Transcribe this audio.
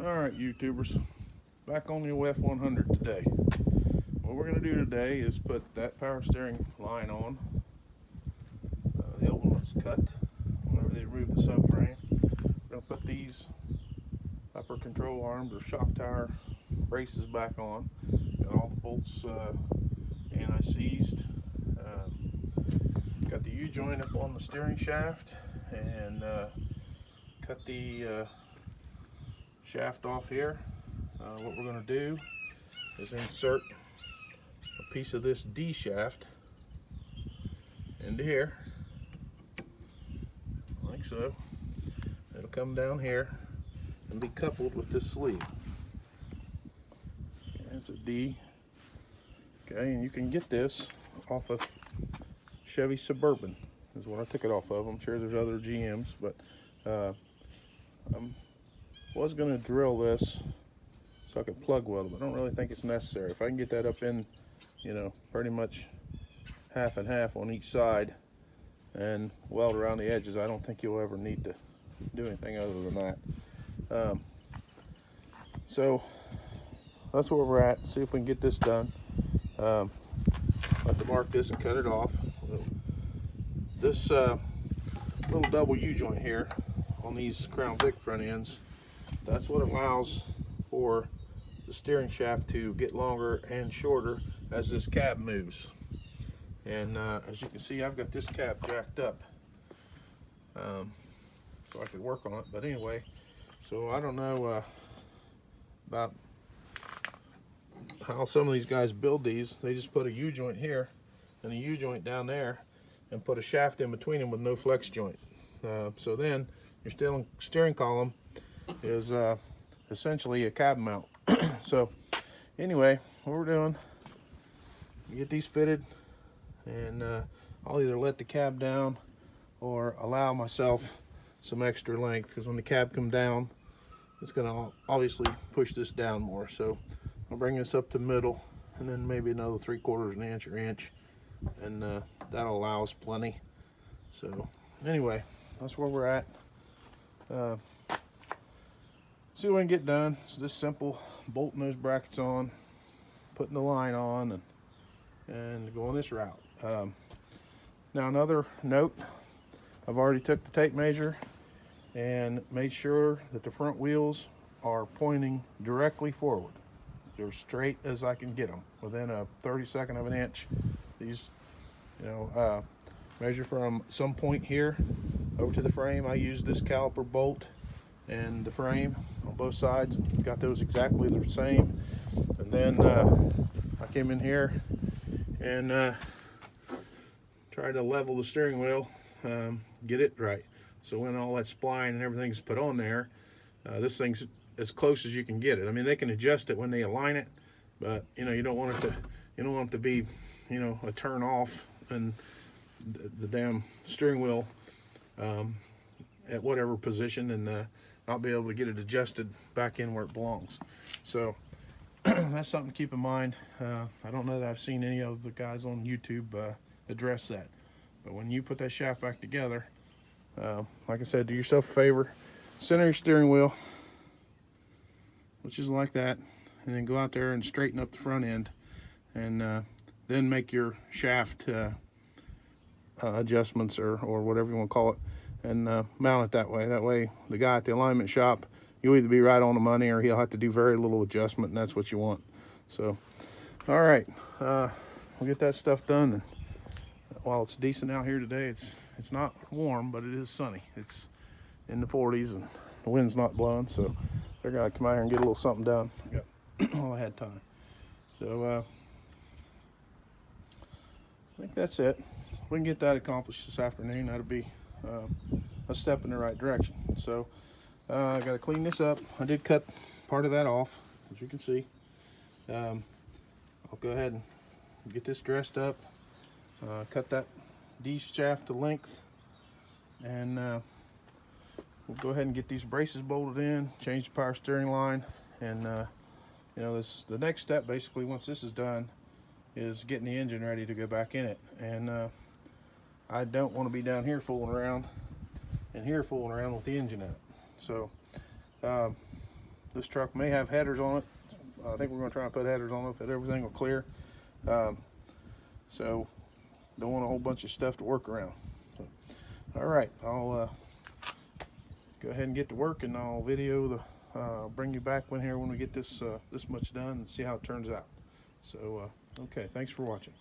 Alright, YouTubers, back on the F100 today. What we're going to do today is put that power steering line on. The old one was cut whenever they removed the subframe. We're going to put these upper control arms or shock tower braces back on. Got all the bolts anti-seized. Got the U-joint up on the steering shaft and cut the shaft off here. What we're going to do is insert a piece of this D shaft into here, like so. It'll come down here and be coupled with this sleeve. It's a D. Okay, and you can get this off of Chevy Suburban is what I took it off of. I'm sure there's other GMs, but I was going to drill this so I could plug weld it, but I don't really think it's necessary. If I can get that up in, pretty much half and half on each side and weld around the edges, I don't think you'll ever need to do anything other than that. So that's where we're at. See if we can get this done. I have to mark this and cut it off. This little double U-joint here on these Crown Vic front ends, that's what allows for the steering shaft to get longer and shorter as this cab moves. And as you can see, I've got this cab jacked up so I could work on it. But anyway, so I don't know about how some of these guys build these. They just put a U-joint here and a U-joint down there and put a shaft in between them with no flex joint. So then your steering column is essentially a cab mount. So anyway, what we're doing, we get these fitted, and I'll either let the cab down or allow myself some extra length, because when the cab comes down, it's going to obviously push this down more. So I'll bring this up to middle, and then maybe another 3/4 inch or inch, and that'll allow us plenty. So anyway, that's where we're at. See what we can get done. It's this simple: bolting those brackets on, putting the line on, and going this route. Now another note, I've already took the tape measure and made sure that the front wheels are pointing directly forward. They're straight as I can get them, within a 32nd of an inch. These, measure from some point here over to the frame. I used this caliper bolt and the frame on both sides, got those exactly the same. And then I came in here and tried to level the steering wheel, get it right. So when all that spline and everything's put on there, this thing's as close as you can get it. I mean, they can adjust it when they align it, but you don't want it to be a turn off and the damn steering wheel at whatever position, and not be able to get it adjusted back in where it belongs. So that's something to keep in mind. I don't know that I've seen any of the guys on YouTube address that, but when you put that shaft back together, like I said, do yourself a favor, center your steering wheel, which is like that, and then go out there and straighten up the front end, and then make your shaft adjustments or whatever you want to call it, and mount it that way. That way the guy at the alignment shop, you'll either be right on the money or he'll have to do very little adjustment, and that's what you want. So all right, we'll get that stuff done. And while it's decent out here today, it's not warm, but it is sunny. It's in the 40s and the wind's not blowing, so they're gonna come out here and get a little something done. While I had time. So I think that's it. If we can get that accomplished this afternoon, that'll be a step in the right direction. So I got to clean this up. I did cut part of that off, as you can see. I'll go ahead and get this dressed up, cut that D shaft to length, and we'll go ahead and get these braces bolted in, change the power steering line, and the next step, basically, once this is done, is getting the engine ready to go back in it. And I don't want to be down here fooling around and here fooling around with the engine in it. So This truck may have headers on it. I think we're going to try and put headers on it if everything will clear. So don't want a whole bunch of stuff to work around. So, all right, I'll go ahead and get to work, and I'll video the. Bring you back when we get this this much done and see how it turns out. So okay, thanks for watching.